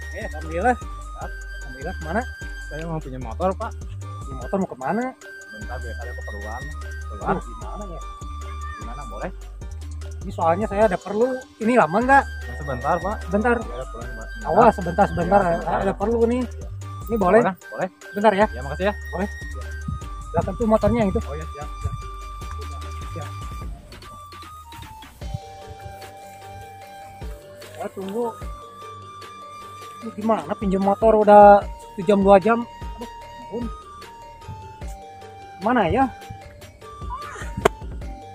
Alhamdulillah. Alhamdulillah, kemana? Saya mau punya motor, Pak. Punya motor mau kemana? Bentar, biasa ada keperluan. Keluar gimana ya? Gimana, boleh? Ini soalnya saya ada perlu. Ini lama nggak? Nah, sebentar, Pak. Bentar. Ya, pulang, Pak. Awas sebentar. Ada perlu nih. Ini boleh? Boleh. Bentar ya. Ya, makasih ya. Belakang tuh motornya yang itu. Oh ya, siap. Ya, tunggu. Ini gimana pinjam motor udah 1 jam 2 jam. Aduh, ampun. Mana ya?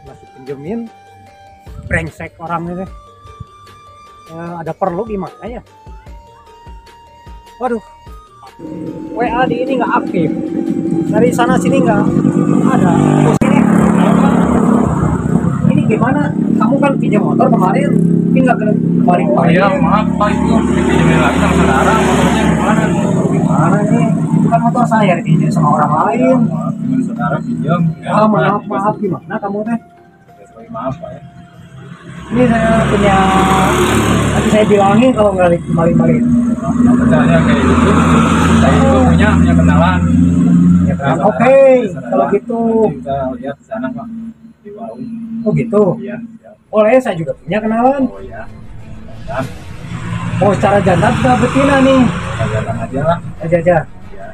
Masih pinjemin. Brengsek orang ini. Ada perlu gimana ya? Waduh. WA di ini nggak aktif. Dari sana sini nggak ada. Oh, sini. Ini gimana? Kamu kan pinjam motor kemarin, ini nggak kembali. Oh iya, maaf Pak, itu dipinjemin lagi sama saudara. Motornya gimana? Gimana nih? Bukan motor saya dipinjam sama orang lain. Maaf, dengan saudara pinjam. Ah, maaf gimana kamu teh? Maaf Pak ya. Ini saya punya, nanti saya bilangin kalau nggak kembali. Caranya kayak gitu. Saya itu punya kenalan. Ya kan? Oke, kalau gitu. Kita lihat di sana Pak, di warung. Oh gitu. Iya. Boleh, saya juga punya kenalan. Oh ya. Dan Oh, secara jantan atau betina nih? kita jalan aja lah. Aja. Ya.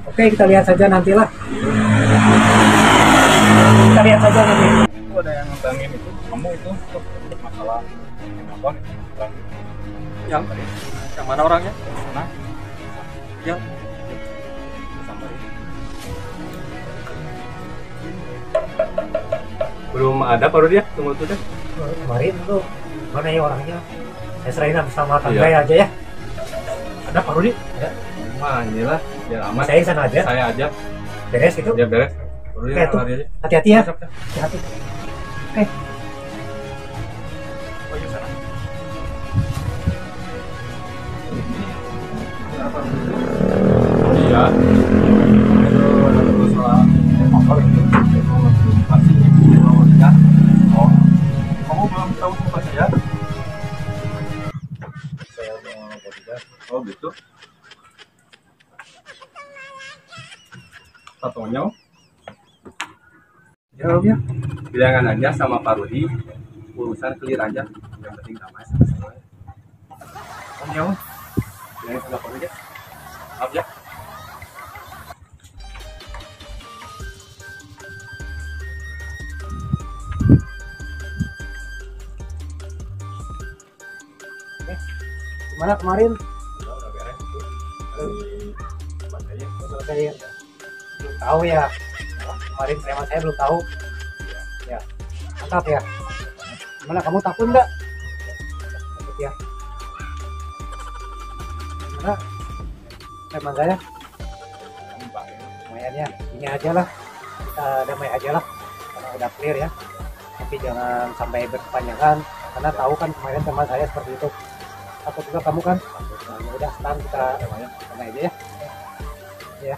Oke, kita lihat saja nantilah. Kita lihat saja nanti. Itu ada yang ngembangin itu. Kamu itu untuk masalah apa? Yang mana orangnya? Sana. Yang Sampai. Belum ada baru dia, tunggu tuh deh. kemarin tuh mana ya orangnya? Saya serahin sama tangga Iya. aja ya. Ada Pak Rudi? Ada. Wah, inilah biar aman. Saya sana aja. Saya aja. Beres gitu. Dia beres. Baru Oke, dia tuh. lari aja. Hati-hati ya. Besok, ya. Hati-hati. Oke. Oh, iya sana. Iya. Itu ada terus soal motor itu. Masih mau lihat. Oh, kamu belum tahu tempat saya? Saya mau bodyguard. Oh gitu. Satunya Ya. bilangan aja sama Pak Rudi, urusan clear aja, yang penting damai selesai. Om jauh, bilangin sama Pak Rudi ya. Maaf ya. Gimana kemarin? Udah beres itu. Baterainya Saya belum tahu ya. Kemarin preman saya belum tahu. Ya. Mantap ya. Gimana kamu takut nggak? Takut ya. Gimana? Preman saya? Lumayan ya. Ini aja lah. Kita damai aja lah. Karena udah clear ya. Tapi jangan sampai berkepanjangan. Karena tahu kan kemarin teman saya seperti itu. Takut juga kamu kan? Nah, ya udah sekarang kita damai aja ya. Ya.